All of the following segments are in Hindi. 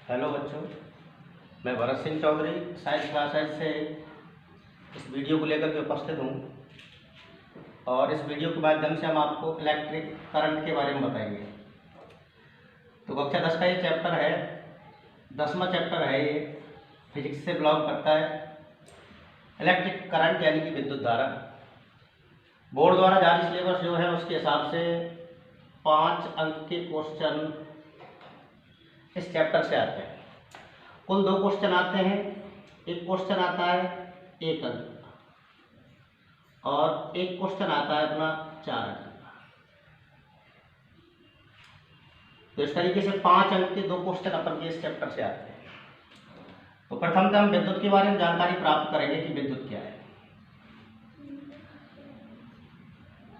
हेलो बच्चों, मैं भरत सिंह चौधरी साइंस क्लास 8 से इस वीडियो को लेकर के उपस्थित हूँ और इस वीडियो के माध्यम से हम आपको इलेक्ट्रिक करंट के बारे में बताएंगे। तो कक्षा 10 का ये चैप्टर है, 10वां चैप्टर है। ये फिजिक्स से बिलोंग करता है। इलेक्ट्रिक करंट यानी कि विद्युत धारा। बोर्ड द्वारा जारी सिलेबस जो है उसके हिसाब से 5 अंक के क्वेश्चन इस चैप्टर से आते हैं। कुल 2 क्वेश्चन आते हैं। एक क्वेश्चन आता है 1 अंक का और एक क्वेश्चन आता है अपना 4 अंक का। तो इस तरीके से 5 अंक के 2 क्वेश्चन अपन के इस चैप्टर से आते हैं। तो प्रथम हम विद्युत के बारे में जानकारी प्राप्त करेंगे कि विद्युत क्या है।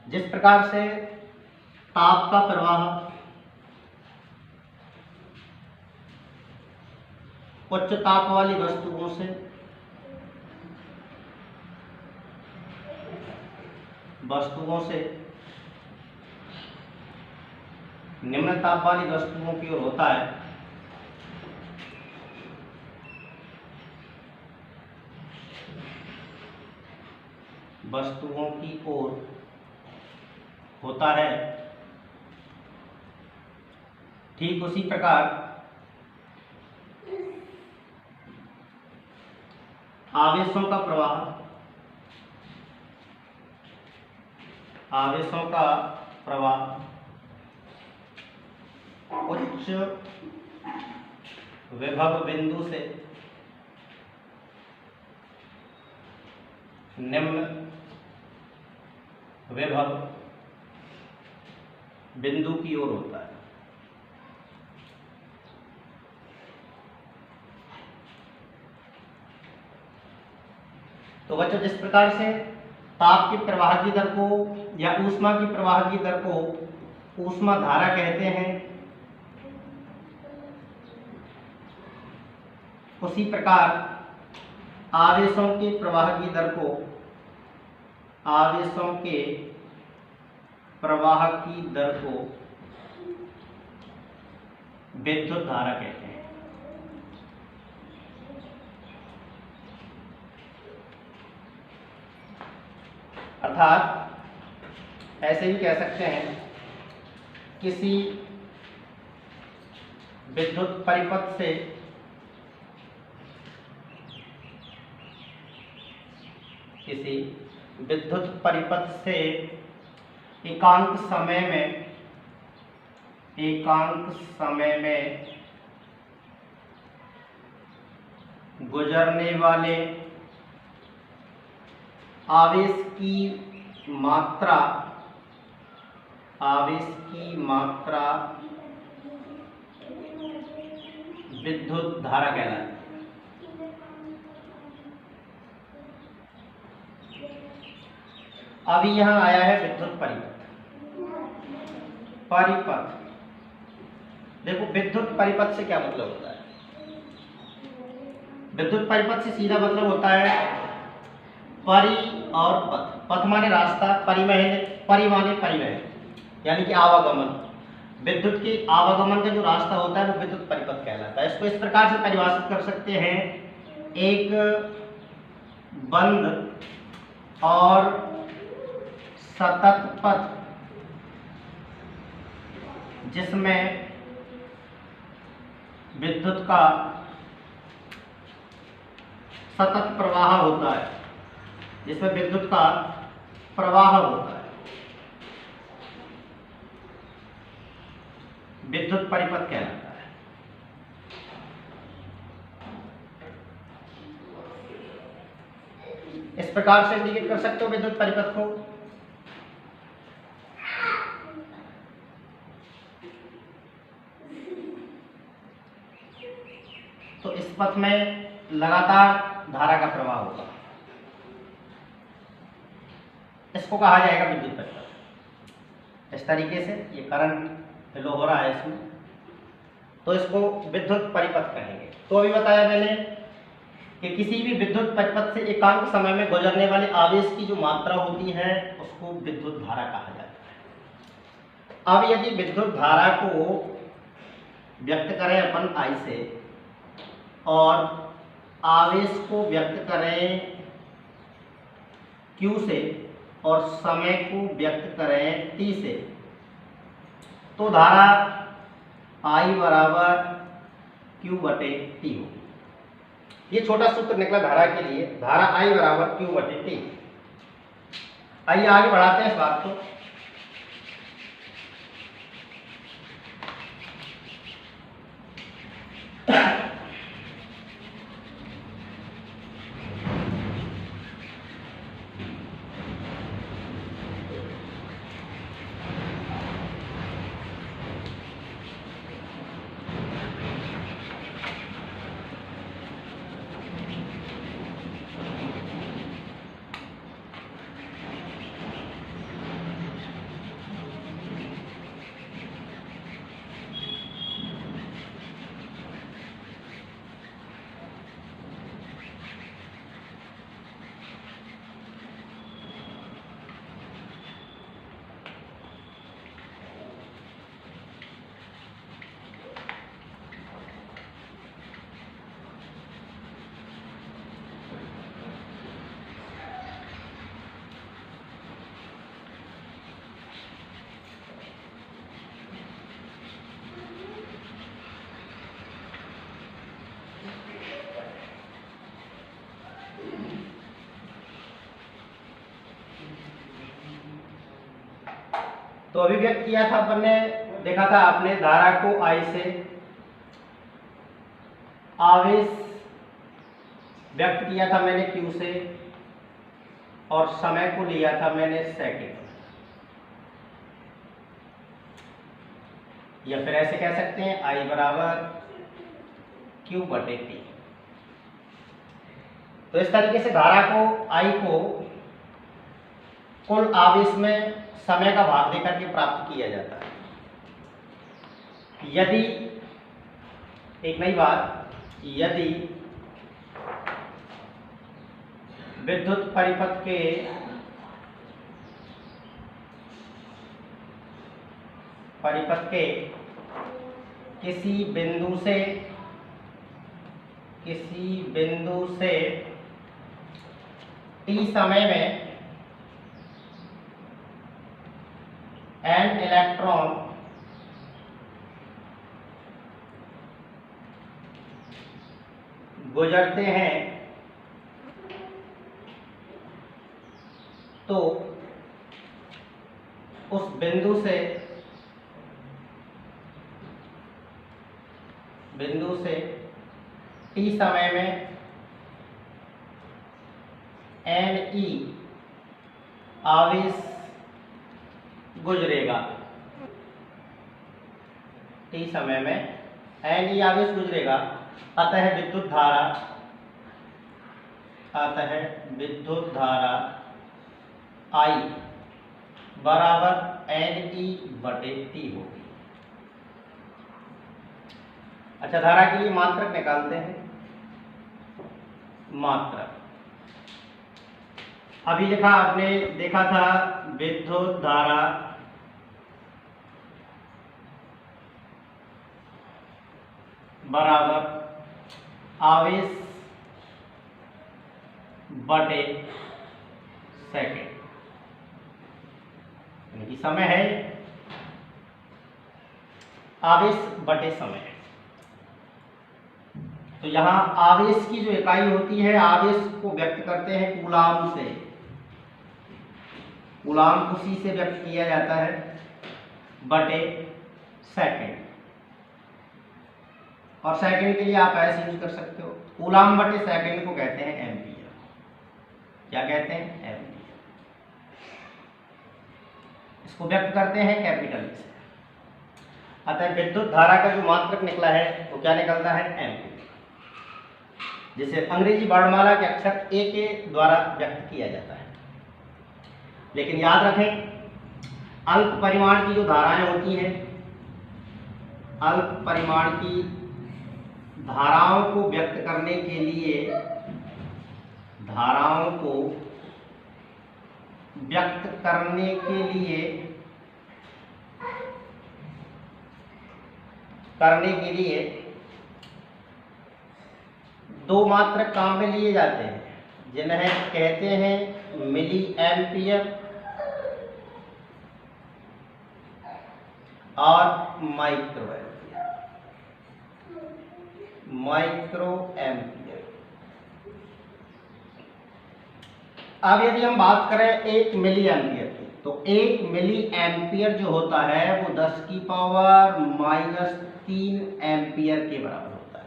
जिस प्रकार से ताप का प्रवाह उच्च ताप वाली वस्तुओं से निम्न ताप वाली वस्तुओं की ओर होता है, वस्तुओं की ओर होता है, ठीक उसी प्रकार आवेशों का प्रवाह उच्च विभव बिंदु से निम्न विभव बिंदु की ओर होता है। तो बच्चों, जिस प्रकार से ताप की प्रवाह की दर को या ऊष्मा की प्रवाह की दर को ऊष्मा धारा कहते हैं, उसी प्रकार आवेशों के प्रवाह की दर को विद्युत धारा कहते हैं। अर्थात ऐसे ही कह सकते हैं, किसी विद्युत परिपथ से एकांक समय में गुजरने वाले आवेश की मात्रा विद्युत धारा कहलाती है। अभी यहां आया है विद्युत परिपथ। देखो, विद्युत परिपथ से क्या मतलब होता है? विद्युत परिपथ से सीधा मतलब होता है परि और पथ। पथ माने रास्ता, परि माने परिवहन यानी कि आवागमन। विद्युत के आवागमन का जो रास्ता होता है वो विद्युत परिपथ कहलाता है। इसको इस प्रकार से परिभाषित कर सकते हैं, एक बंद और सतत पथ जिसमें विद्युत का सतत प्रवाह होता है, विद्युत परिपथ कहलाता है। इस प्रकार से इंडिकेट कर सकते हो विद्युत परिपथ को। तो इस पथ में लगातार धारा का प्रवाह होगा, इसको कहा जाएगा विद्युत परिपथ। इस तरीके से ये करंट फ्लो हो रहा है इसमें, तो इसको विद्युत परिपथ कहेंगे। तो अभी बताया मैंने कि किसी भी विद्युत परिपथ से एकांक समय में गुजरने वाले आवेश की जो मात्रा होती है उसको विद्युत धारा कहा जाता है। अब यदि विद्युत धारा को व्यक्त करें अपन I से, और आवेश को व्यक्त करें Q से और समय को व्यक्त करें T से, तो धारा I बराबर Q बटे T होगी। ये छोटा सूत्र निकला धारा के लिए, धारा I बराबर Q बटे T। आइए आगे बढ़ाते हैं इस बात को। तो अभिव्यक्त किया था अपन ने, देखा था आपने, धारा को I से, आवेश व्यक्त किया था मैंने Q से, और समय को लिया था मैंने सेकंड, या फिर ऐसे कह सकते हैं I बराबर Q बटे T। तो इस तरीके से धारा को I को कुल आवेश में समय का भाग देकर के प्राप्त किया जाता है। यदि, एक नई बात, यदि विद्युत परिपथ के किसी बिंदु से T समय में N इलेक्ट्रॉन गुजरते हैं, तो उस बिंदु से T समय में Ne आवेश गुजरेगा। T समय में Ne आवेश गुजरेगा, अतः विद्युत धारा I बराबर Ne बटे T होगी। अच्छा, धारा के लिए मात्रक निकालते हैं। मात्रक अभी लिखा, आपने देखा था, विद्युत धारा बराबर आवेश बटे सेकंड, यानी कि समय है आवेश बटे समय। तो यहाँ आवेश की जो इकाई होती है, आवेश को व्यक्त करते हैं कूलाम से, कूलाम उसी से व्यक्त किया जाता है, बटे सेकंड। और सेकंड के लिए आप ऐसे यूज कर सकते हो, कूलाम बटे सेकंड को कहते हैं एम्पियर। क्या कहते हैं? एम्पियर। इसको व्यक्त करते हैं कैपिटल से। अतः विद्युत धारा का जो मात्रक निकला है वो क्या निकलता है? एम्पियर, जिसे अंग्रेजी वर्णमाला के अक्षर A के द्वारा व्यक्त किया जाता है। लेकिन याद रखें, अल्प परिमाण की जो धाराएं होती हैं, अल्प परिमाण की धाराओं को व्यक्त करने के लिए, धाराओं को व्यक्त करने के लिए दो मात्रक काम में लिए जाते हैं जिन्हें कहते हैं मिली एम्पियर और माइक्रो एम्पियर। अब यदि हम बात करें 1 मिली एम्पियर की, तो 1 मिली एम्पियर जो होता है वो 10 की पावर -3 एम्पियर के बराबर होता है।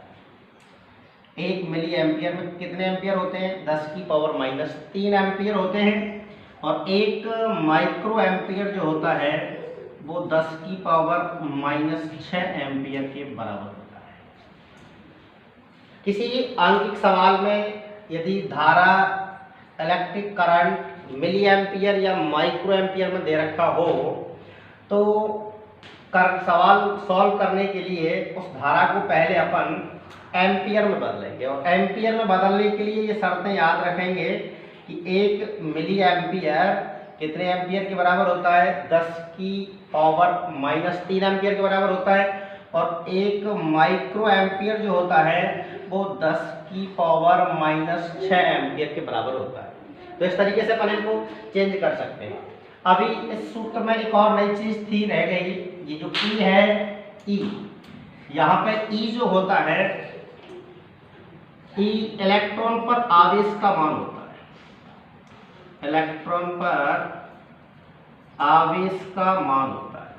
1 मिली एम्पियर में कितने एम्पियर होते हैं? 10 की पावर -3 एम्पियर होते हैं। और 1 माइक्रो एम्पियर जो होता है वो 10 की पावर -6 एम्पियर के बराबर होता है। किसी आंकिक सवाल में यदि धारा, इलेक्ट्रिक करंट मिली एम्पियर या माइक्रो एम्पियर में दे रखा हो तो सवाल सॉल्व करने के लिए उस धारा को पहले अपन एम्पियर में बदलेंगे, और एम्पियर में बदलने के लिए ये शर्तें याद रखेंगे कि 1 मिली एम्पियर कितने एम्पियर के बराबर होता है? 10 की पावर -3 एम्पियर के बराबर होता है। और 1 माइक्रो एम्पियर जो होता है वो 10 की पावर -6 एम्पियर के बराबर होता है। तो इस तरीके से अपन इनको चेंज कर सकते हैं। अभी इस सूत्र में एक और नई चीज थी, रह गई, ये जो ई है, ई, यहाँ पे ई जो होता है, ई इलेक्ट्रॉन पर आवेश का मान होता है। इलेक्ट्रॉन पर आवेश का मान होता है,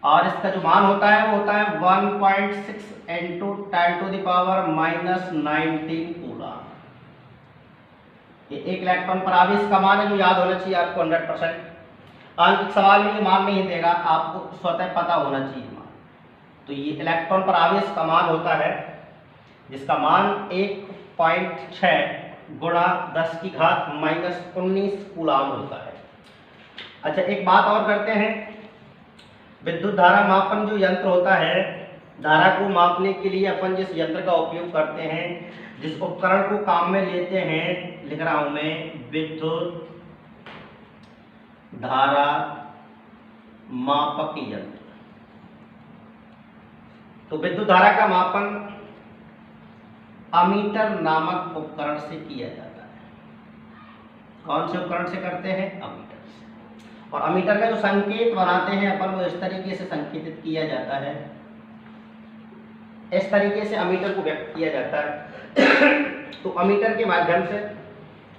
और इसका जो मान होता है वो होता है 1.6 × 10⁻⁻19 कूलम। ये 1 इलेक्ट्रॉन पर आवेश का मान है, जो याद होना चाहिए आपको 100%। आंकिक सवाल में ये मान नहीं देगा, आपको स्वतः पता होना चाहिए मान। तो ये इलेक्ट्रॉन पर आवेश का मान होता है जिसका मान 1.6 × 10⁻⁻19 कूलम होता है। अच्छा, एक बात और करते हैं। विद्युत धारा मापन जो यंत्र होता है, धारा को मापने के लिए अपन जिस यंत्र का उपयोग करते हैं, जिस उपकरण को काम में लेते हैं, लिख रहा हूं मैं, विद्युत धारा मापक यंत्र। तो विद्युत धारा का मापन अमीटर नामक उपकरण से किया जाता है। कौन से उपकरण से करते हैं? अमीटर से। और अमीटर का जो संकेत बनाते हैं अपन, वो इस तरीके से संकेतित किया जाता है, इस तरीके से अमीटर को व्यक्त किया जाता है। तो अमीटर के माध्यम से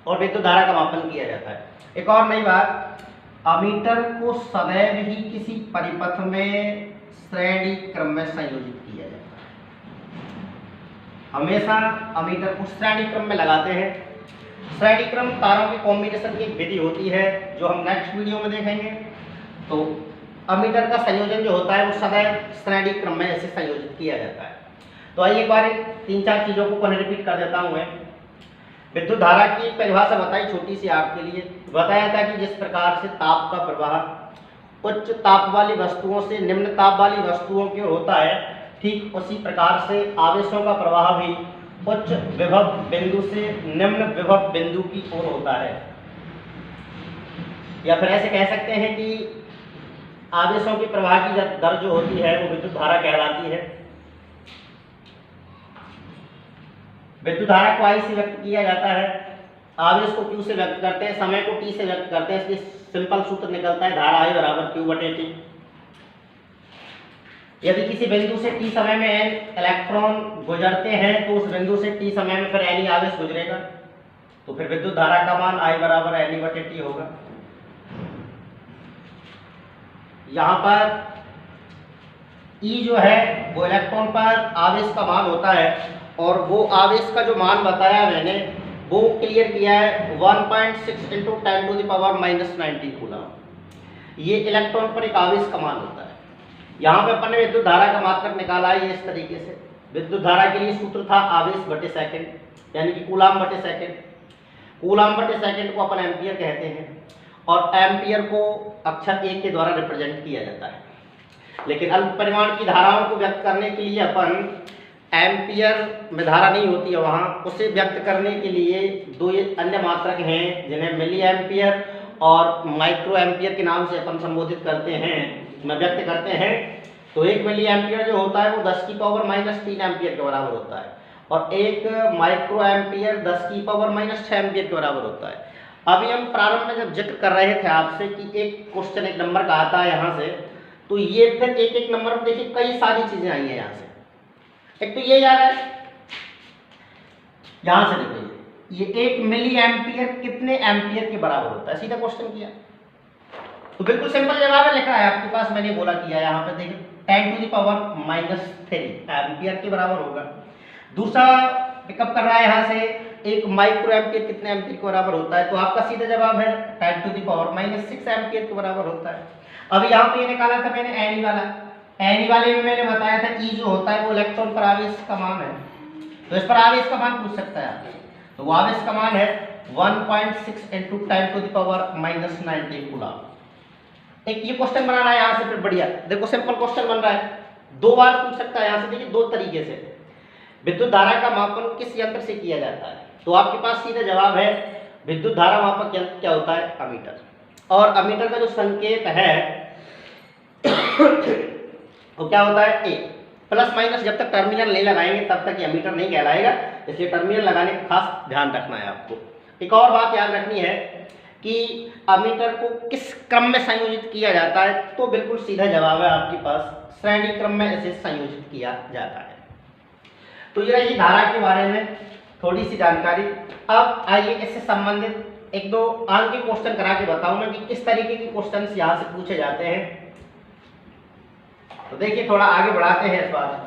और विद्युत धारा का मापन किया जाता है। एक और नई बात, अमीटर को सदैव ही किसी परिपथ में श्रेणी क्रम में संयोजित किया जाता है। हमेशा अमीटर को श्रेणी क्रम में लगाते हैं। श्रेणी क्रम तारों के कॉम्बिनेशन की एक विधि होती है जो हम नेक्स्ट वीडियो में देखेंगे। तो अमीटर का संयोजन जो होता है वो सदैव श्रेणी क्रम में ऐसे संयोजित किया जाता है। तो आइए एक बार 3-4 चीजों को रिपीट कर देता हूं मैं। विद्युत धारा की परिभाषा बताई छोटी सी आपके लिए। बताया था कि जिस प्रकार से ताप का प्रवाह उच्च ताप वाली वस्तुओं से निम्न ताप वाली वस्तुओं की ओर होता है, ठीक उसी प्रकार से आवेशों का प्रवाह भी उच्च विभव बिंदु से निम्न विभव बिंदु की ओर होता है। या फिर ऐसे कह सकते हैं कि आवेशों के प्रवाह की दर जो होती है वो विद्युत धारा कहलाती है। विद्युत धारा को I से व्यक्त किया जाता है, आवेश को Q से व्यक्त करते हैं, समय को T से व्यक्त करते हैं। इसलिए सिंपल सूत्र निकलता है धारा I = Q/T। यदि किसी बिंदु से T समय में n इलेक्ट्रॉन गुजरते हैं तो उस बिंदु से T समय में फिर n आवेश गुजरेगा, तो फिर विद्युत धारा का मान I = NE/T होगा। यहाँ पर E जो है वो इलेक्ट्रॉन पर आवेश का मान होता है, और वो आवेश का जो मान बताया मैंने वो क्लियर किया है 1.6 × 10⁻⁻19 कूलम। ये इलेक्ट्रॉन पर एक आवेश का मान होता है। यहाँ पे अपन ने विद्युत धारा का मात्रक निकाला है इस तरीके से। विद्युत धारा के लिए सूत्र था आवेश बटे सेकंड, यानी कि कूलम बटे सेकंड। कूलम बटे सेकंड को अपन एम्पियर कहते हैं, और एम्पियर को अक्षर A के द्वारा रिप्रेजेंट किया जाता है। लेकिन अल्प परिमाण की धाराओं को व्यक्त करने के लिए अपन एम्पियर में धारा नहीं होती है, वहाँ उसे व्यक्त करने के लिए दो अन्य मात्रक हैं जिन्हें मिली एम्पियर और माइक्रो एम्पियर के नाम से अपन संबोधित करते हैं, व्यक्त करते हैं। तो 1 मिली एम्पियर जो होता है वो 10 की पावर -3 एम्पियर के बराबर होता है, और 1 माइक्रो एम्पियर 10 की पावर -6 एम्पियर के बराबर होता है। अभी हम प्रारंभ में जब जिक्र कर रहे थे आपसे कि एक क्वेश्चन एक नंबर का आता है यहाँ से, तो ये फिर एक एक नंबर पर देखिए कई सारी चीजें आई हैं यहाँ से। एक तो ये यार है, यहाँ से देखिए ये 1 मिली एम्पियर कितने एम्पियर के बराबर होता है, सीधा क्वेश्चन किया। तो बिल्कुल सिंपल जवाब है, लिखा है आपके पास, मैंने बोला किया यहाँ पे देखिए 10⁻³ एम्पियर के बराबर होगा। दूसरा पिकअप कर रहा है यहाँ से 1 माइक्रो एम्पियर कितने एम्पियर के बराबर होता है, तो आपका सीधा जवाब है 10⁻⁻6 एम्पियर के बराबर होता है। अभी यहाँ पे ये निकाला था मैंने एनी वाला, एनी वाले में मैंने बताया था ई जो होता है वो इलेक्ट्रॉन पर आवेश का मान है, तो इस पर आवेश का मान पूछ सकता है आपसे। तो वो आवेश का मान है 1.6 × 10⁻⁻90 कूलम। एक ये क्वेश्चन बनाना है यहाँ से, फिर बढ़िया देखो सिंपल क्वेश्चन बन रहा है, 2 बार पूछ सकता है यहाँ से। देखिए 2 तरीके से विद्युत धारा का मापन किस यंत्र से किया जाता है, तो आपके पास सीधा जवाब है विद्युत धारा मापक यंत्र क्या होता है, अमीटर। और अमीटर का जो संकेत है वो क्या होता है, ए। प्लस माइनस जब तक टर्मिनल नहीं लगाएंगे तब तक ये अमीटर नहीं कहलाएगा, इसलिए टर्मिनल लगाने का खास ध्यान रखना है आपको। एक और बात याद रखनी है कि अमीटर को किस क्रम में संयोजित किया जाता है, तो बिल्कुल सीधा जवाब है आपके पास श्रेणी क्रम में इसे संयोजित किया जाता है। तो ये रही धारा के बारे में थोड़ी सी जानकारी। अब आइए इससे संबंधित 1-2 अंक के क्वेश्चन करा के बताऊं मैं कि किस तरीके के क्वेश्चन यहाँ से पूछे जाते हैं। तो देखिए थोड़ा आगे बढ़ाते हैं इस बात।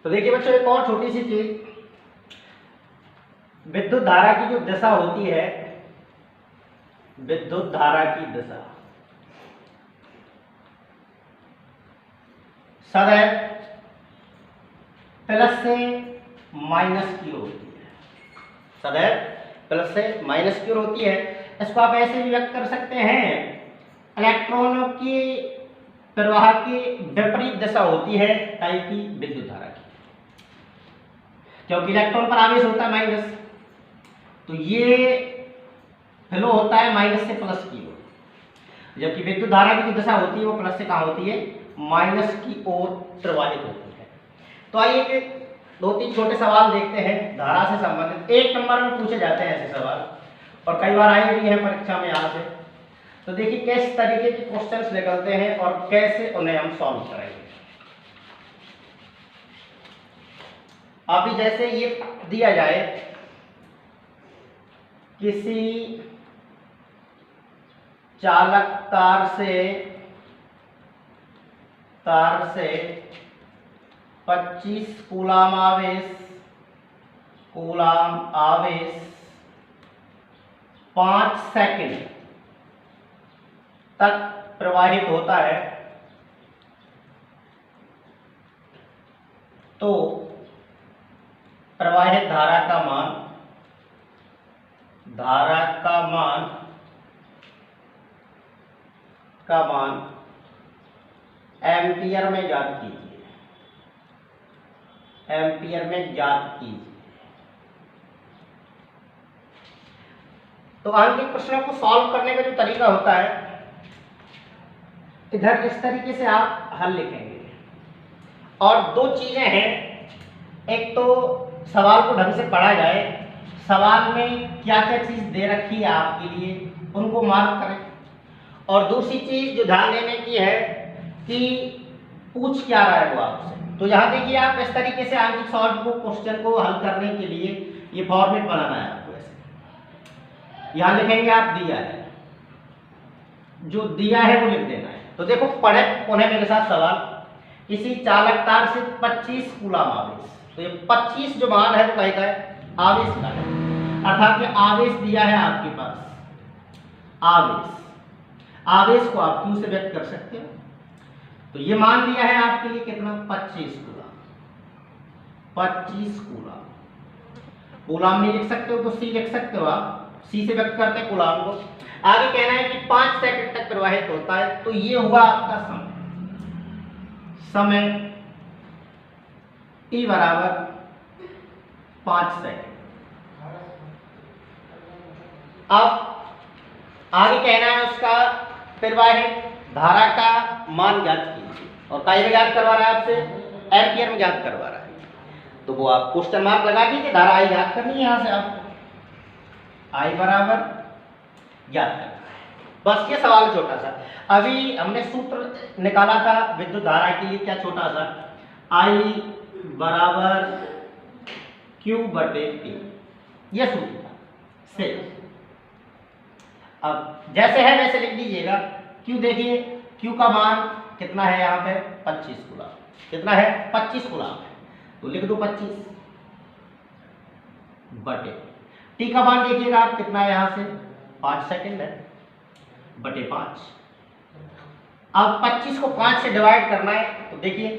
तो देखिए बच्चों एक और छोटी सी चीज, विद्युत धारा की जो दिशा होती है, विद्युत धारा की दिशा सदैव प्लस से माइनस की ओर होती है, सदैव प्लस से माइनस की ओर होती है। इसको आप ऐसे भी व्यक्त कर सकते हैं, इलेक्ट्रॉनों की प्रवाह की विपरीत दिशा होती है काहे की, विद्युत धारा की, क्योंकि इलेक्ट्रॉन पर आवेश होता है माइनस, तो ये फ्लो होता है माइनस से प्लस की ओर, जबकि विद्युत धारा की जो दिशा होती है वो प्लस से कहाँ होती है, माइनस की ओर प्रवाहित होती है। तो आइए 2-3 छोटे सवाल देखते हैं धारा से संबंधित, 1 नंबर में पूछे जाते हैं ऐसे सवाल, और कई बार आए भी हैं परीक्षा में यहाँ से। तो देखिए किस तरीके के क्वेश्चंस निकलते हैं और कैसे उन्हें हम सॉल्व करेंगे। अभी जैसे ये दिया जाए, किसी चालक तार से 25 कूलाम आवेश 5 सेकंड तक प्रवाहित होता है, तो प्रवाहित धारा का मान एम्पियर में ज्ञात कीजिए, एम्पियर में ज्ञात कीजिए। तो आगे के प्रश्नों को सॉल्व करने का जो तरीका होता है, इधर इस तरीके से आप हल लिखेंगे, और 2 चीजें हैं, एक तो सवाल को ढंग से पढ़ा जाए, सवाल में क्या क्या चीज दे रखी है आपके लिए उनको मार्क करें। और दूसरी चीज जो ध्यान देने की है कि पूछ क्या रहा है वो आपसे। तो यहाँ देखिए आप इस तरीके से आंशिक सॉल्व को क्वेश्चन को हल करने के लिए ये फॉर्मेट बनाना है आपको। ऐसे यहाँ लिखेंगे आप दिया है, जो दिया है वो लिख देना है। तो देखो पढ़े पुनः मेरे साथ सवाल, किसी चालक तार से 25 कूलम आवेश, तो ये 25 जो मान है वो कहीं का है, आवेश का है, अर्थात ये आवेश दिया है आपके पास। आवेश को आप क्यू से व्यक्त कर सकते हो। तो ये मान दिया है आपके लिए कितना, 25 कूलम। 25 कूलम, कूलम नहीं लिख सकते हो तो सी लिख सकते हो आप, सी से व्यक्त करते हैं कूलम को। आगे कहना है कि 5 सेकंड तक प्रवाहित होता है, तो ये हुआ आपका समय t बराबर 5 सेकंड। अब आगे कहना है उसका प्रवाहित धारा का मान ज्ञात कीजिए, और काय में ज्ञात करवा रहा है आपसे, एम्पियर में ज्ञात करवा रहा है। तो वो आप क्वेश्चन मार्क लगा दीजिए, धारा आई ज्ञात करनी है यहां से आपको, आई बराबर ज्ञात करना है। बस ये सवाल छोटा सा। अभी हमने सूत्र निकाला था विद्युत धारा के लिए, क्या छोटा सा, आई बराबर क्यू बटे टी, ये सूत्र था से। अब जैसे है वैसे लिख दीजिएगा। क्यू देखिए, क्यू का मान कितना है यहाँ पे, 25 कूलम। कितना है, 25 कूलम है, तो लिख दो 25 बटे टी का मान देखिएगा आप कितना है, यहाँ से 5 सेकंड है, बटे 5। अब 25 को 5 से डिवाइड करना है, तो देखिए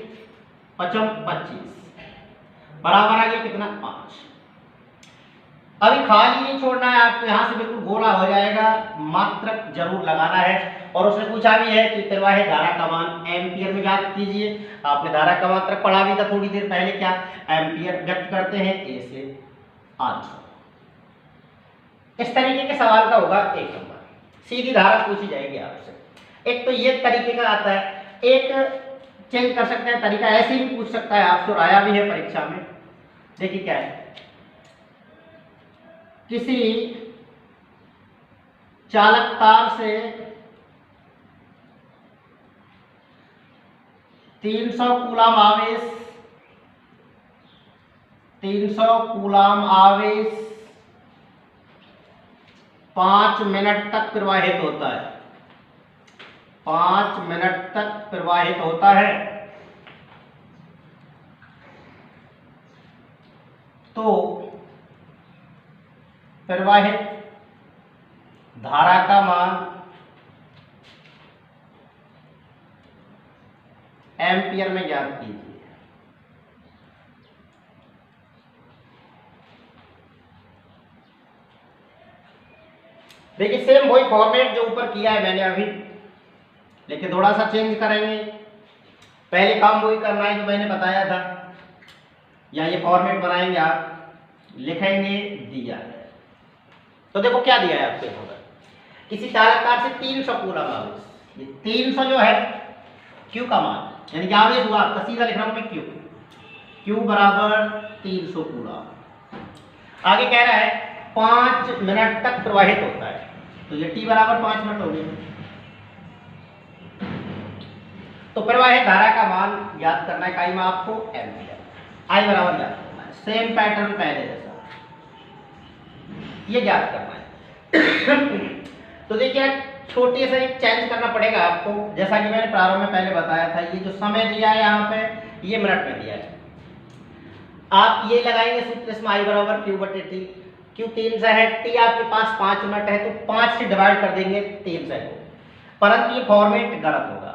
5 25 बराबर आ गया कितना, 5। अभी खाली नहीं छोड़ना है आपको, यहाँ से बिल्कुल गोला हो जाएगा, मात्रक जरूर लगाना है। और उसने पूछा भी है कि प्रवाहित धारा का मान एम्पियर में ज्ञात कीजिए। आपने धारा का मात्रक पढ़ा भी था थोड़ी देर पहले, क्या एम्पियर व्यक्त करते हैं ए से 800। इस तरीके के सवाल का होगा 1 नंबर, सीधी धारा पूछी जाएगी आपसे। एक तो ये तरीके का आता है, एक चेंज कर सकते हैं तरीका, ऐसे भी पूछ सकता है आपसे, और आया भी है परीक्षा में। देखिए क्या है, किसी चालक तार से 300 कूलम आवेश, 300 कूलम आवेश 5 मिनट तक प्रवाहित होता है, 5 मिनट तक प्रवाहित होता है। तो प्रवाहित धारा का मान एम्पियर में ज्ञात कीजिए। देखिए सेम वही फॉर्मेट जो ऊपर किया है मैंने अभी, लेकिन थोड़ा सा चेंज करेंगे। पहले काम वही करना है जो मैंने बताया था, या ये फॉर्मेट बनाएंगे आप, लिखेंगे दिया है। तो देखो क्या दिया है आपके यहाँ, किसी चालक तार से 300 कूलम आवेश, ये 300 जो है क्यू का मान, यानी कि आवेश हुआ आपका, सीधा लिख रहा हूं मैं क्यू बराबर 300 कूलम। आगे कह रहा है 5 मिनट तक प्रवाहित होता है, तो ये टी बराबर 5 मिनट हो गई। तो प्रवाहित धारा का मान ज्ञात करना है, काई में आपको एम्पियर, आई बराबर ज्ञात करना है। सेम पैटर्न पहले जैसा ये ज्ञात करना है। तो देखिए छोटे से एक चेंज करना पड़ेगा आपको, जैसा कि मैंने प्रारंभ में पहले बताया था। ये जो समय दिया है यहाँ पे, ये मिनट में दिया है। आप ये लगाएंगे सूत्र इसमें, आई बराबर क्यू बटे टी। क्यू 3 से है, टी आपके पास 5 मिनट है, तो 5 से डिवाइड कर देंगे 3 से को। परंतु ये फॉर्मेट गलत होगा,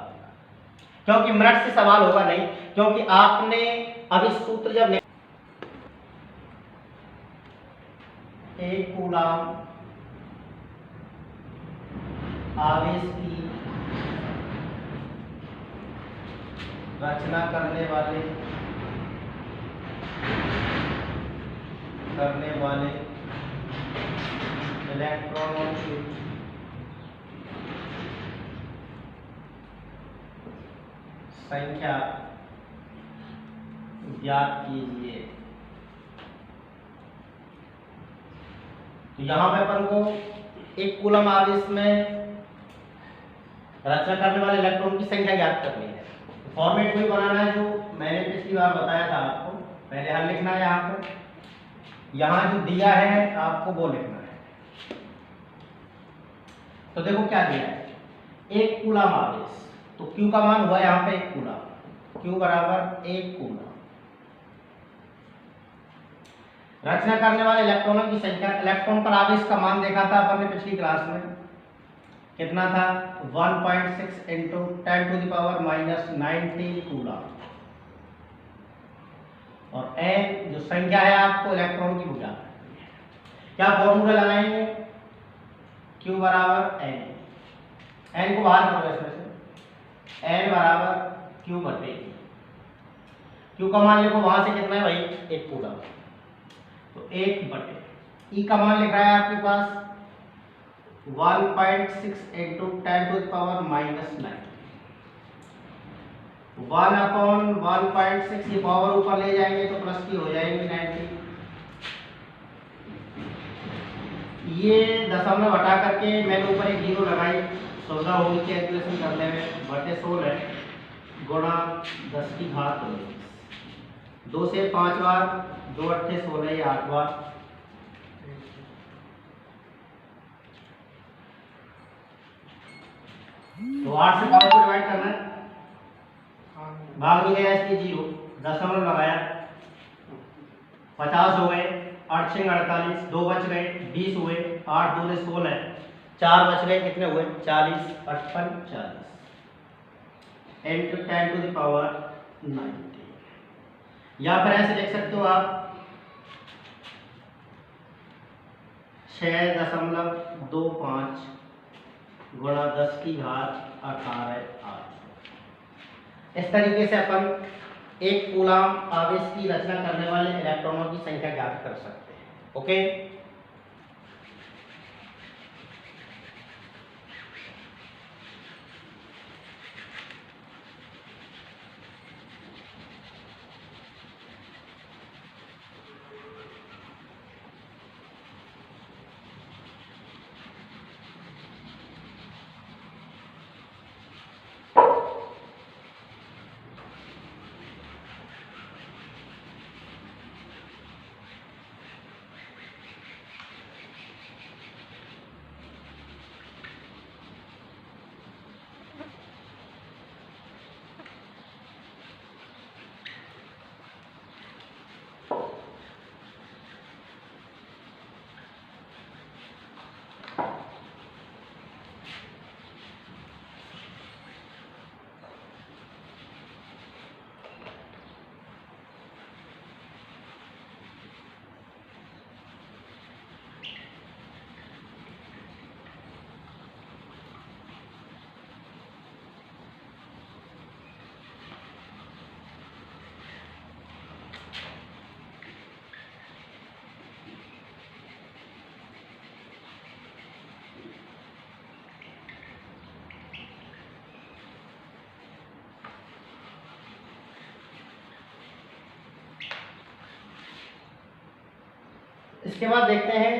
क्योंकि मिनट से सवाल होगा नहीं, क्योंकि आपने अभी सूत्र जब 1 कूलम आवेश की रचना करने वाले इलेक्ट्रॉनों की संख्या ज्ञात कीजिए। तो यहाँ पे अपन को एक कूलम आवेश में रचना करने वाले इलेक्ट्रॉन की संख्या ज्ञात करनी है। फॉर्मेट वही बनाना है जो मैंने पिछली बार बताया था आपको। पहले हल लिखना है यहाँ पर, यहाँ जो दिया है आपको वो लिखना है। तो देखो क्या दिया है, एक कूलम आवेश, तो Q का मान हुआ यहाँ पे 1 कूलम, Q बराबर 1 कूलम। रचना करने वाले इलेक्ट्रॉनों की संख्या, इलेक्ट्रॉन पर आवेश का मान देखा था अपन ने पिछली क्लास में, कितना था 1.6 इंटू 10⁻⁻19 कूलम। और n जो संख्या है आपको इलेक्ट्रॉन की भुजा, क्या फॉर्मूला लगाएंगे, Q बराबर n, n को बाहर करो इसमें से, n बराबर Q बटे Q का मान लिखो वहां से कितना है भाई 1 कूलम, तो 1 बटे E का मान लिख रहा है आपके पास 1.6 इंटू 10⁻⁻9, 1/1.6 ये पावर ऊपर ले जाएंगे तो प्लस की हो जाएंगी 90। ये दशमलव हटा करके मैंने ऊपर एक जीरो लगाई, सुविधा होगी कैलकुलेशन करने में, बटे 16 गुणा 10 की घात 2 से 5 बार, 2 अट्ठे 16, ये 8 बार, तो 8 से 5 को डिवाइड करना है, भाग नहीं गया इसलिए जीरो, दशमलव लगाया, 50 हो गए, 8 6 48, 2 बच गए, 20 हुए, 8 2 16, 4 बच गए, कितने हुए 40, 55 40 इंटू 10⁻90। या फिर ऐसे लिख सकते हो आप 6.25 गुणा 10 की घात 18 8। इस तरीके से अपन एक कूलम आवेश की रचना करने वाले इलेक्ट्रॉनों की संख्या ज्ञात कर सकते हैं। ओके, इसके बाद देखते हैं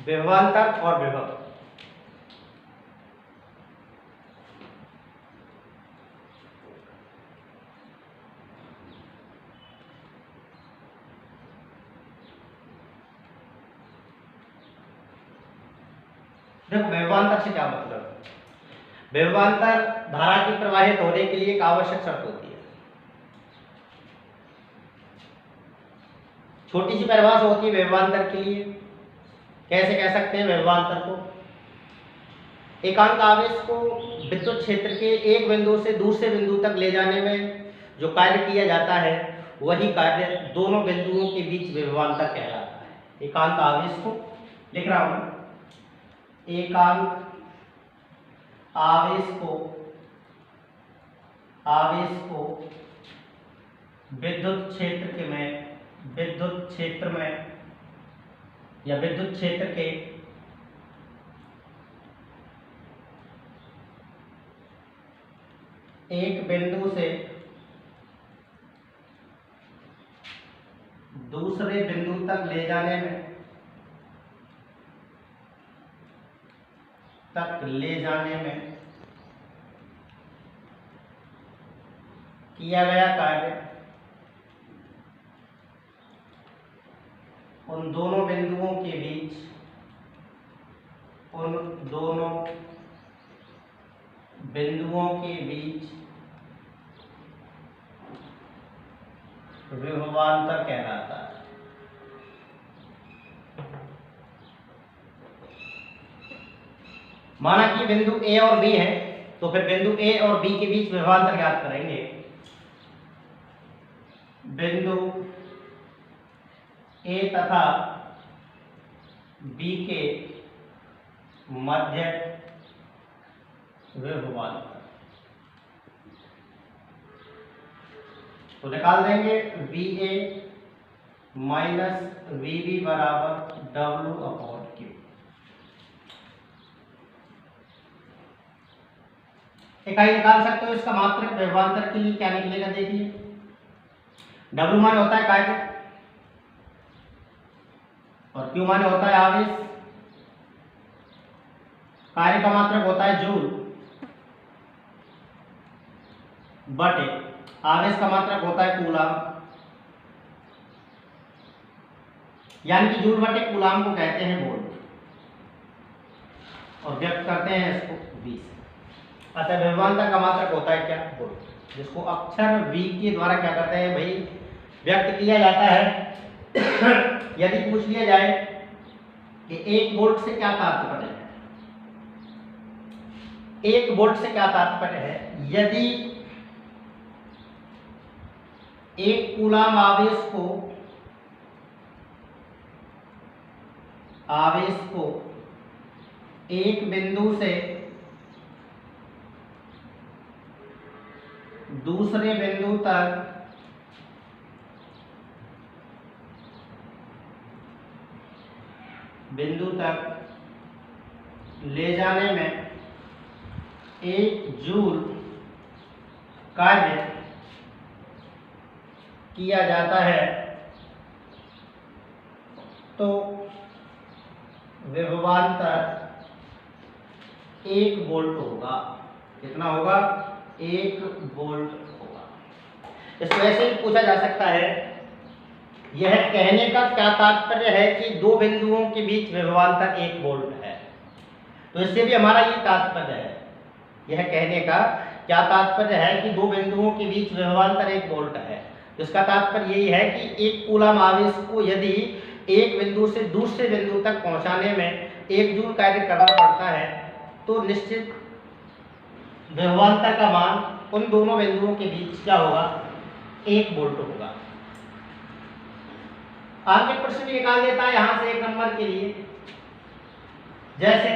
विभवांतर और विभव। देखो विभवांतर से क्या मतलब है, विभवांतर धारा के प्रवाहित होने के लिए एक आवश्यक शर्त होती है। छोटी सी परिभाषा होती है विभवांतर के लिए, कैसे कह सकते हैं विभवांतर को, एकांक आवेश को विद्युत क्षेत्र के एक बिंदु से दूसरे बिंदु तक ले जाने में जो कार्य किया जाता है वही कार्य दोनों बिंदुओं के बीच विभवांतर कहलाता है। एकांक आवेश को लिख रहा हूं, एकांक आवेश को विद्युत क्षेत्र में या विद्युत क्षेत्र के एक बिंदु से दूसरे बिंदु तक ले जाने में तक ले जाने में किया गया कार्य उन दोनों बिंदुओं के बीच विभवांतर कहलाता है। माना कि बिंदु ए और बी है, तो फिर बिंदु ए और बी के बीच विभवांतर ज्ञात करेंगे। बिंदु ए तथा बी के मध्य विभवांतर तो निकाल देंगे VA माइनस VB बराबर W/Q। इकाई निकाल सकते हो इसका मात्रक विभवांतर के लिए क्या निकलेगा, देखिए W माने होता है कार्य और Q माने होता है आवेश। कार्य का मात्रक होता है जूल बटे आवेश का मात्रक होता है कूलाम, यानी कि जूल बटे कूलाम को कहते हैं वोल्ट और व्यक्त करते हैं इसको 20। अतः विभवांतर का मात्रक होता है क्या, वोल्ट, जिसको अक्षर V के द्वारा क्या करते हैं भाई व्यक्त किया जाता है। यदि पूछ लिया जाए कि 1 वोल्ट से क्या तात्पर्य है, 1 वोल्ट से क्या तात्पर्य है, यदि 1 कूलाम आवेश को एक बिंदु से दूसरे बिंदु तक ले जाने में 1 जूल कार्य किया जाता है, तो विभवांतर 1 वोल्ट होगा। कितना होगा, 1 वोल्ट होगा। इसको ऐसे ही पूछा जा सकता है, यह कहने का क्या तात्पर्य है कि 2 बिंदुओं के बीच विभवांतर 1 वोल्ट है। तो इससे भी हमारा ये तात्पर्य है, यह कहने का क्या तात्पर्य है कि 2 बिंदुओं के बीच विभवांतर 1 वोल्ट है। इसका तात्पर्य यही है कि 1 कूलाम आवेश को यदि एक बिंदु से दूसरे बिंदु तक पहुंचाने में 1 जूल कार्य करना पड़ता है, तो निश्चित विभवांतर का मान उन दोनों बिंदुओं के बीच क्या होगा, 1 वोल्ट होगा। आगे प्रश्न भी निकाल देता है यहां से 1 नंबर के लिए, जैसे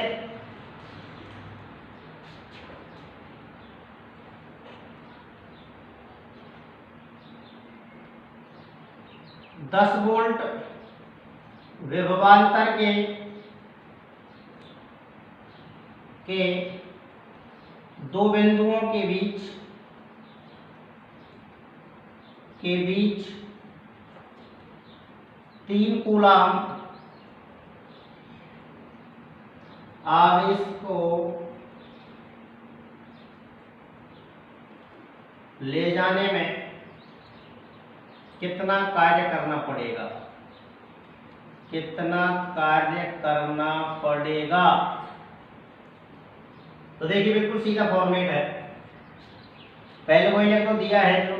दस वोल्ट विभवांतर के 2 बिंदुओं के बीच 3 कूलाम आवेश को ले जाने में कितना कार्य करना पड़ेगा, तो देखिए बिल्कुल सीधा फॉर्मेट है। पहले कोई ने तो दिया है, तो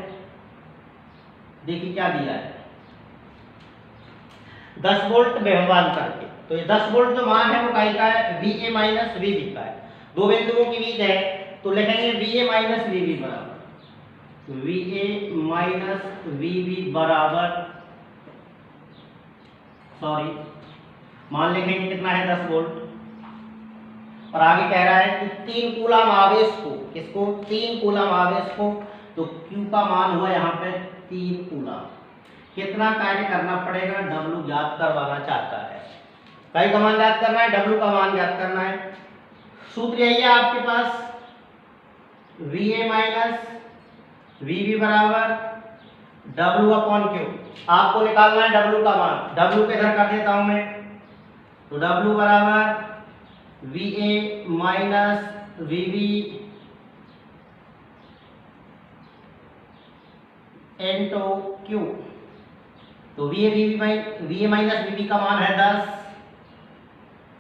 देखिए क्या दिया है, 10 वोल्ट विभवांतर के, तो ये 10 वोल्ट जो मान है वो काई का है, VA माइनस VB का है। 2 बिंदुओं के बीच है तो लिखेंगे VA माइनस VB बराबर VA माइनस VB बराबर मान लिखेंगे कितना है, 10 वोल्ट। और आगे कह रहा है कि 3 कूलाम आवेश को, किसको, 3 कूलाम आवेश को, तो Q का मान हुआ यहाँ पे 3 कूलाम। कितना कार्य करना पड़ेगा, W ज्ञात करवाना चाहता है। काई का मान ज्ञात करना है, W का मान ज्ञात करना है। सूत्र यही है आपके पास, VA माइनस VB बराबर W/Q। आपको निकालना है W का मान, W के इधर कर देता हूं मैं, तो W बराबर V A minus V B into Q. तो V A minus V B का मान है 10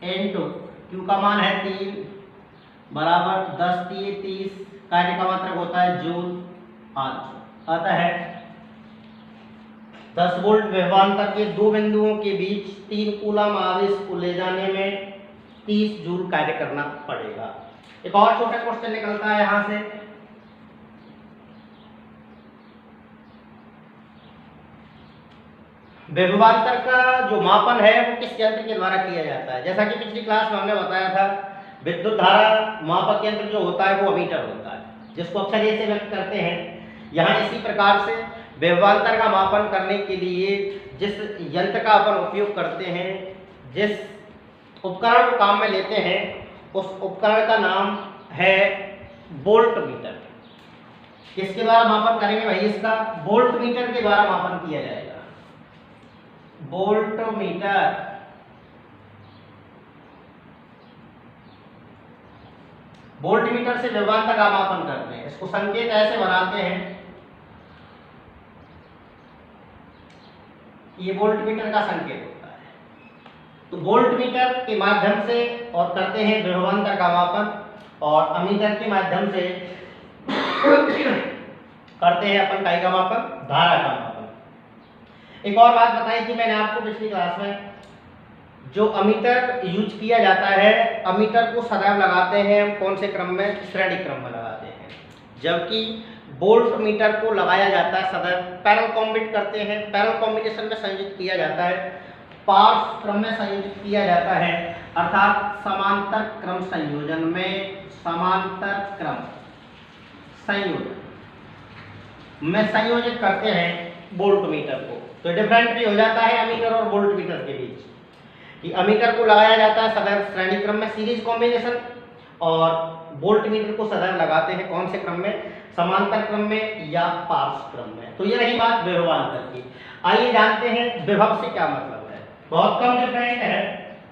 इंटू क्यू का मान है 3 बराबर 10 3 30। कार्य का मात्रक होता है जूल। आता है 10 वोल्ट विभवांतर के दो बिंदुओं के बीच 3 कूलम आवेश को ले जाने में 30 जूल कार्य करना पड़ेगा। एक और छोटा क्वेश्चन निकलता है यहां से, विभवांतर का जो मापन है वो किस यंत्र के द्वारा किया जाता है। जैसा कि पिछली क्लास में हमने बताया था, विद्युत धारा मापक यंत्र जो होता है वो अमीटर होता है, जिसको अक्षर ए से व्यक्त करते हैं। यहाँ इसी प्रकार से विभवांतर का मापन करने के लिए जिस यंत्र का अपन उपयोग करते हैं, जिस उपकरण को काम में लेते हैं, उस उपकरण का नाम है वोल्ट मीटर। किसके द्वारा मापन करेंगे भाई? इसका वोल्ट मीटर के द्वारा मापन किया जाएगा। वोल्ट मीटर वोल्ट मीटर से विभवांतर का मापन करते हैं। इसको संकेत ऐसे बनाते हैं, ये वोल्ट मीटर का संकेत होता है। तो वोल्ट मीटर के माध्यम से और करते हैं विभवांतर का मापन, और अमीटर के माध्यम से करते हैं अपन काय का मापन? धारा का मापन। एक और बात बताई थी मैंने आपको पिछली क्लास में, जो अमीटर यूज किया जाता है, अमीटर को सदैव लगाते हैं कौन से क्रम में? श्रेणी क्रम में लगाते हैं। जबकि वोल्ट मीटर को लगाया जाता है सदैव पैरेलल कॉम्बिनेट करते हैं, पैरेलल कॉम्बिनेशन में संयोजित किया जाता है, पार्श्व क्रम में संयोजित किया जाता है, अर्थात समांतर क्रम संयोजन में, समांतर क्रम संयोजन में संयोजित करते हैं वोल्ट मीटर को। तो डिफरेंट भी हो जाता है अमीटर और वोल्ट मीटर के बीच, कि अमीटर को लगाया जाता है सदैव श्रेणी क्रम में, सीरीज कॉम्बिनेशन, और वोल्ट मीटर को सदैव लगाते हैं कौन से क्रम में? समांतर क्रम में या पार्श्व क्रम में। तो ये रही बात विभवांतर की। आइए जानते हैं विभव से क्या मतलब है। बहुत कम डिफरेंट है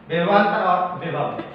विभवांतर और विभव में।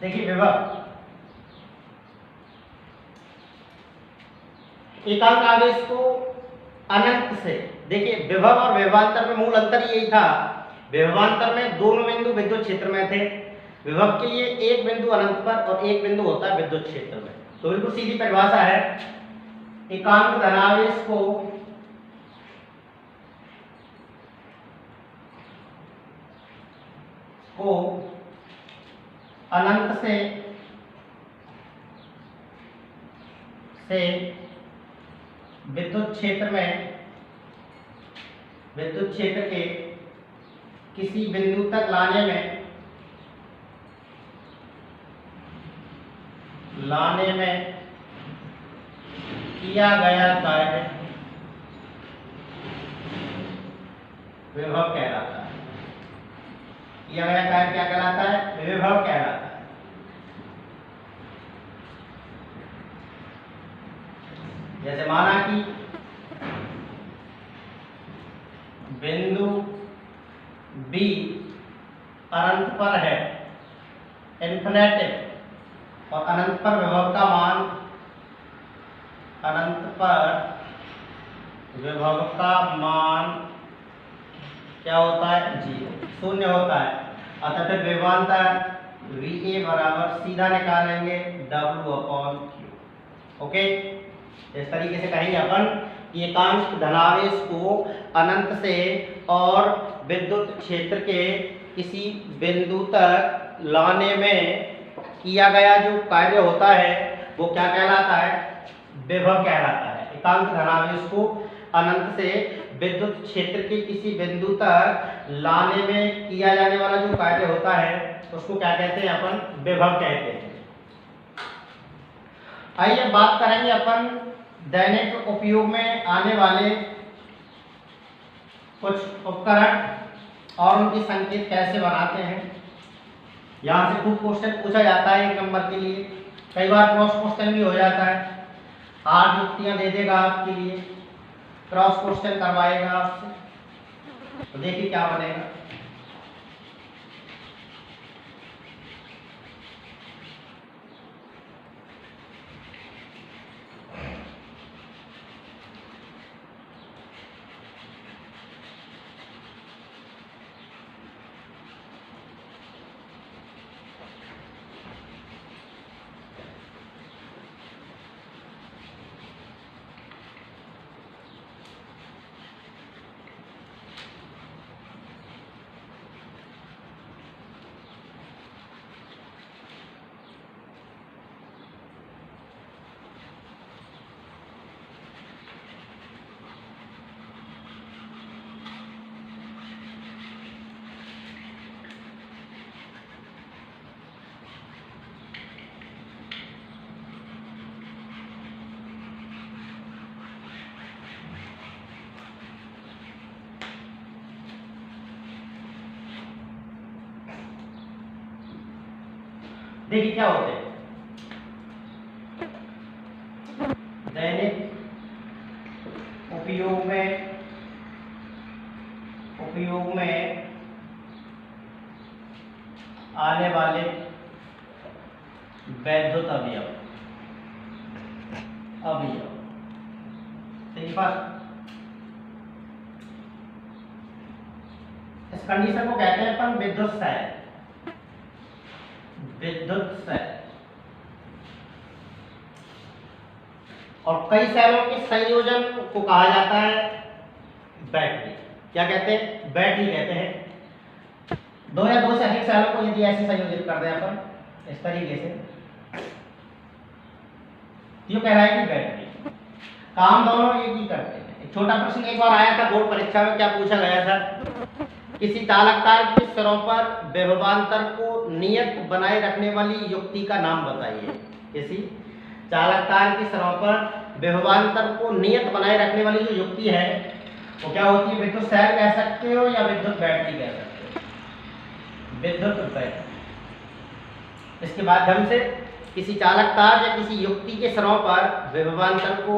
देखिए विभव, एकांक आवेश को अनंत से, देखिए विभव और विभवांतर में मूल अंतर यही था, विभवांतर में दोनों बिंदु विद्युत क्षेत्र में थे, विभव के लिए एक बिंदु अनंत पर और एक बिंदु होता है विद्युत क्षेत्र में। तो बिल्कुल सीधी परिभाषा है, एकांक धनावेश को अनंत से विद्युत क्षेत्र में, विद्युत क्षेत्र के किसी बिंदु तक लाने में किया गया कार्य विभव कहलाता है। किया गया कार्य क्या कहलाता है? विभव कहलाता है। जैसे माना कि बिंदु B अनंत पर है, इन्फिनिटी, और अनंत पर विभव का मान, अनंत पर विभव का मान क्या होता है? 0, शून्य होता है। अतः फिर विभवांतर VA बराबर सीधा निकालेंगे W/Q। ओके, इस तरीके से कहेंगे अपन कि एकांक धनावेश को अनंत से और विद्युत क्षेत्र के किसी बिंदु तक लाने में किया गया जो कार्य होता है वो क्या कहलाता है? विभव कहलाता है। एकांक धनावेश को अनंत से विद्युत क्षेत्र के किसी बिंदु तक लाने में किया जाने वाला जो कार्य होता है उसको क्या कहते हैं? अपन विभव कहते हैं। आइए बात करेंगे अपन दैनिक उपयोग में आने वाले कुछ उपकरण और उनकी संकेत कैसे बनाते हैं। यहाँ से खूब क्वेश्चन पूछा जाता है 1 नंबर के लिए, कई बार क्रॉस क्वेश्चन भी हो जाता है, 8 युक्तियां दे देगा आपके लिए, क्रॉस क्वेश्चन करवाएगा आपसे, तो देखिए क्या बनेगा। देखिए क्या होते हैं, दैनिक उपयोग में आने वाले वैद्युत अवयव, इस कंडीशन को कहते हैं अपन विद्युत सेल। और कई सेलों के संयोजन को कहा जाता है बैटरी। क्या कहते हैं? बैटरी कहते हैं। 2 या 2 से अधिक सेलों को यदि ऐसे संयोजित कर दें अपन इस तरीके से, ये कहलाएगी बैटरी। काम दोनों एक ही करते हैं। एक छोटा प्रश्न एक बार आया था बोर्ड परीक्षा में, क्या पूछा गया था? किसी चालक तार के सिरों पर विभवांतर को नियत बनाए रखने वाली युक्ति का नाम बताइए। किसी चालक तार के सिरों पर विभवांतर को नियत बनाए रखने वाली जो युक्ति है वो क्या होती है? विद्युत सेल कह सकते हो या विद्युत बैटरी कह सकते हो? विद्युत बैटरी। इसके माध्यम से किसी चालक तार या किसी युक्ति के सिरों पर विभवांतर को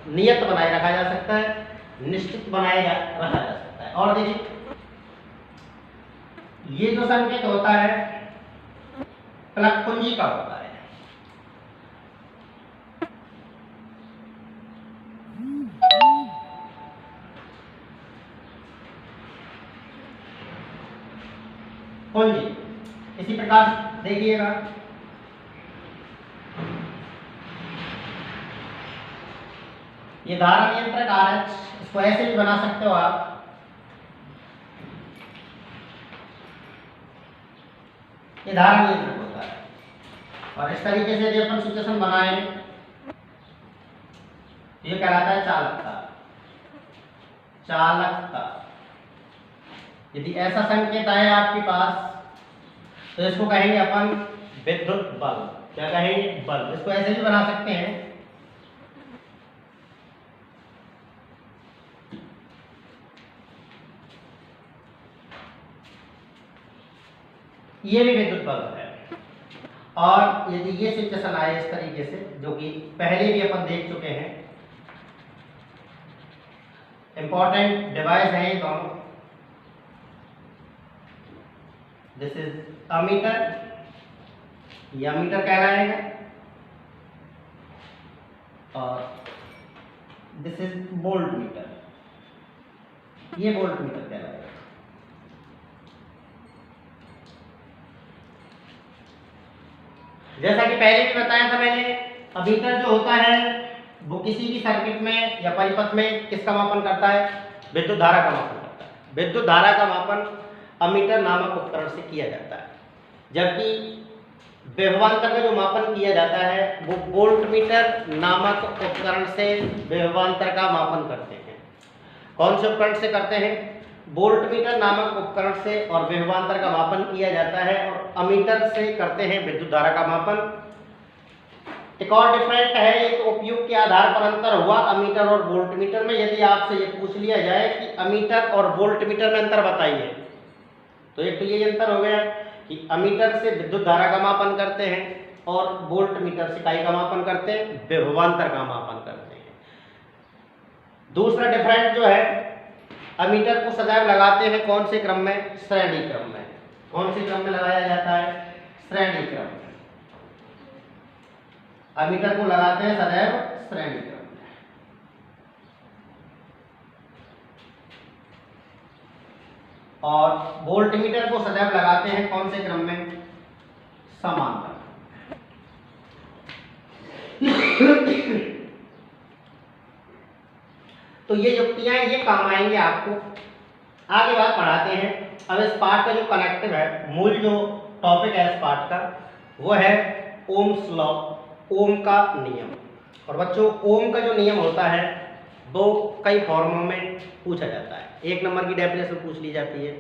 नियत बनाए रखा जा सकता है, निश्चित बनाया रखा जा सकता है। और देखिए ये जो संकेत होता है प्लग कुंजी का होता है। कुंजी इसी प्रकार देखिएगा, ये धारा नियंत्रक RH, इसको ऐसे भी बना सकते हो आप, ये धारा नियंत्रक होता है। और इस तरीके से यदि अपन सिचुएशन बनाए, ये कहलाता है चालकता। चालकता यदि ऐसा संकेत आए आपके पास तो इसको कहेंगे अपन विद्युत बल। क्या कहेंगे? बल। इसको ऐसे भी बना सकते हैं, ये भी विद्युत बल है। और यदि ये सिचुएशन आए इस तरीके से, जो कि पहले भी अपन देख चुके हैं, इंपॉर्टेंट डिवाइस है ये दोनों। दिस इज अमीटर, ये अमीटर कहलाएगा, और दिस इज वोल्ट मीटर, ये वोल्ट मीटर कहलाएगा। जैसा कि पहले भी बताया था मैंने, अमीटर जो होता है वो किसी भी सर्किट में या परिपथ में किसका मापन करता है? विद्युत धारा का मापन करता है। विद्युत धारा का मापन अमीटर नामक उपकरण से किया जाता है, जबकि विभवांतर का जो मापन किया जाता है वो वोल्टमीटर नामक उपकरण से विभवांतर का मापन करते हैं। कौन से उपकरण से करते हैं? वोल्टमीटर नामक उपकरण से और विभवांतर का मापन किया जाता है, और अमीटर से करते हैं विद्युत धारा का मापन। एक और डिफरेंट है, एक उपयोग के आधार पर अंतर हुआ अमीटर और वोल्टमीटर में। यदि आपसे ये पूछ लिया जाए कि अमीटर और वोल्टमीटर में अंतर बताइए, तो एक तो ये अंतर हो गया कि अमीटर से विद्युत धारा का मापन करते हैं और वोल्टमीटर से काय का मापन करते हैं? विभवांतर का मापन करते हैं। दूसरा डिफरेंट जो है, अमीटर को सदैव लगाते हैं कौन से क्रम में? श्रेणी क्रम में। कौन से क्रम में लगाया जाता है? श्रेणी क्रम में। अमीटर को लगाते हैं सदैव श्रेणी क्रम में। और वोल्टमीटर को सदैव लगाते हैं कौन से क्रम में? समांतर। तो ये युक्तियां ये काम आएंगे आपको। आगे बात बढ़ाते हैं। अब इस पार्ट का जो कनेक्टिव है, मूल जो टॉपिक है इस पार्ट का, वो है ओम्स लॉ, ओम का नियम। और बच्चों, ओम का जो नियम होता है वो कई फॉर्मों में पूछा जाता है। एक नंबर की डेफिनेशन पूछ ली जाती है,